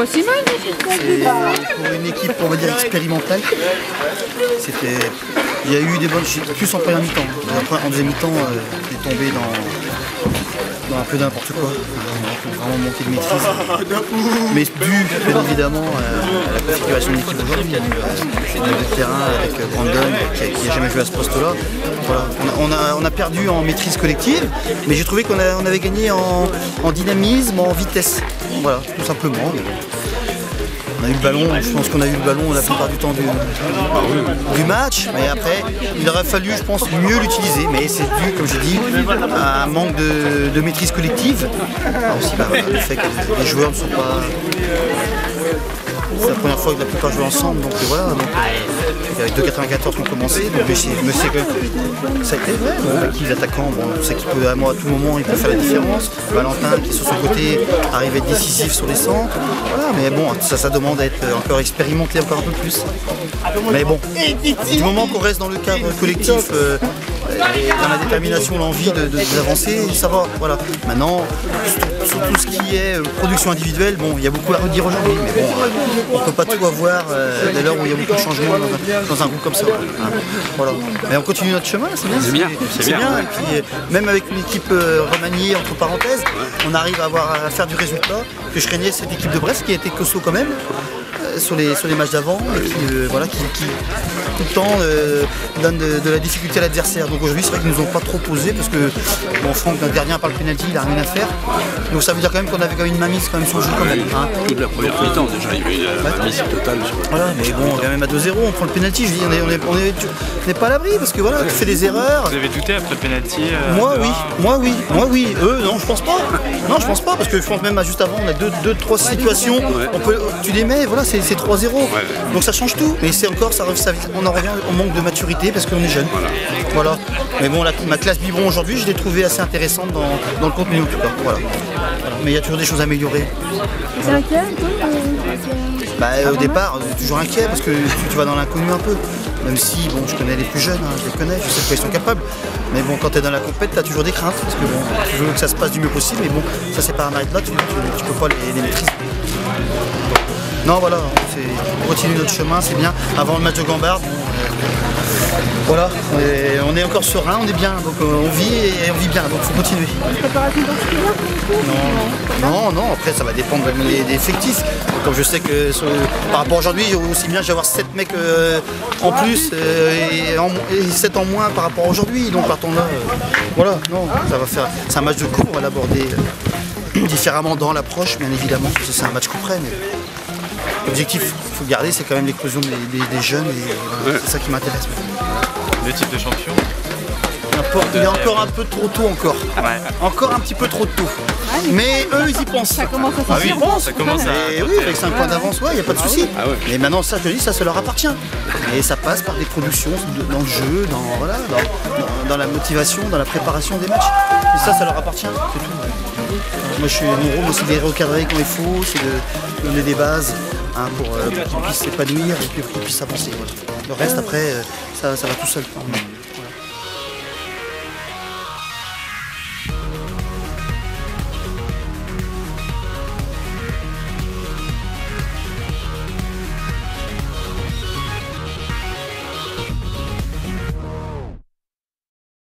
pas si mal. Pour une équipe, on va dire, expérimentale, il y a eu des bonnes choses, plus en première mi-temps. En deuxième mi-temps, on est tombé dans un peu n'importe quoi. On a vraiment manqué de maîtrise. Mais dû, bien évidemment, à la configuration de l'équipe aujourd'hui. Le terrain avec Brandon, qui n'a jamais joué à ce poste-là. Voilà. On a perdu en maîtrise collective, mais j'ai trouvé qu'on avait gagné en dynamisme, en vitesse. Voilà, tout simplement. On a eu le ballon, je pense qu'on a eu le ballon la plupart du temps du match, mais après il aurait fallu, je pense, mieux l'utiliser, mais c'est dû, comme je dis, à un manque de maîtrise collective. Alors aussi le fait que les joueurs ne sont pas... C'est la première fois que la plupart jouent ensemble, donc voilà. Avec 2,94 qu'on commençait, donc je sais que ça a été vrai. Avec les attaquants, on sait qu'il peut à tout moment il peut faire la différence. Valentin qui est sur son côté arrive à être décisif sur les centres. Voilà, mais bon, ça demande à être encore expérimenté encore un peu plus. Mais bon, du moment qu'on reste dans le cadre collectif, dans la détermination, l'envie d'avancer, ça va. Voilà. Maintenant, sur tout ce qui est production individuelle, bon, il y a beaucoup à redire aujourd'hui, mais bon, on ne peut pas tout avoir dès lors où il y a beaucoup de changements dans un groupe comme ça. Hein. Voilà. Mais on continue notre chemin, c'est bien. C'est bien. Et puis, même avec une équipe remaniée, entre parenthèses, on arrive à faire du résultat. Que je craignais cette équipe de Brest qui a été costaud quand même. Sur les matchs d'avant et qui tout le temps donne de la difficulté à l'adversaire. Donc aujourd'hui c'est vrai qu'ils nous ont pas trop posé parce que bon, Franck, notre gardien, par le pénalty, il a rien à faire. Donc ça veut dire quand même qu'on avait quand même une mainmise quand même sur le jeu quand même. Hein. Toute la première mi-temps déjà, il y avait une mainmise totale. Voilà, mais bon, quand même à 2-0, on prend le pénalty, je dis on n'est pas à l'abri parce que voilà, tu fais des erreurs. Vous avez douté après le pénalty Moi oui. Eux non, je pense pas. Non, je pense pas parce que je pense même à juste avant, on a deux, trois situations. Tu les mets, voilà, c'est 3-0. Donc ça change tout. Mais c'est encore, on en revient au manque de maturité parce qu'on est jeune. Voilà. Mais bon, ma classe biberon aujourd'hui, je l'ai trouvée assez intéressante dans le contenu en tout cas. Voilà. Mais il y a toujours des choses à améliorer. C'est inquiet au départ, toujours inquiet parce que tu vas dans l'inconnu un peu. Même si, bon, je connais les plus jeunes, je les connais, je sais de quoi ils sont capables. Mais bon, quand tu es dans la compète, tu as toujours des craintes parce que bon, tu veux que ça se passe du mieux possible. Mais bon, ça c'est pas un arrêt là, tu peux pas les maîtriser. Non, voilà, on continue notre chemin, c'est bien. Avant le match de Gambard, voilà, on est encore serein, on est bien, donc on vit et on vit bien, donc il faut continuer. Non, après ça va dépendre des effectifs. Comme je sais que par rapport à aujourd'hui, aussi bien j'ai avoir 7 mecs en plus et 7 en moins par rapport à aujourd'hui, donc partons là, voilà, non, ça va faire. C'est un match de coupe, on va l'aborder différemment dans l'approche, bien évidemment, parce que c'est un match coup près. L'objectif qu'il faut garder, c'est quand même l'éclosion des jeunes et c'est ça qui m'intéresse. Le titre de champion il est encore un peu trop tôt encore. Ouais. Encore un petit peu trop tôt. Mais eux, ils y pensent. Ça commence à se ça commence à... Oui, avec 5 points d'avance, il n'y a pas de souci. Mais maintenant, ça, je te dis, ça leur appartient. Et ça passe par des productions dans le jeu, dans la motivation, dans la préparation des matchs. Et ça leur appartient, c'est tout. Moi, mon rôle, c'est de les recadrer quand il faut, c'est de donner des bases pour qu'ils puissent s'épanouir et puis qu'ils puissent avancer. Voilà. Le reste, après, ça va tout seul.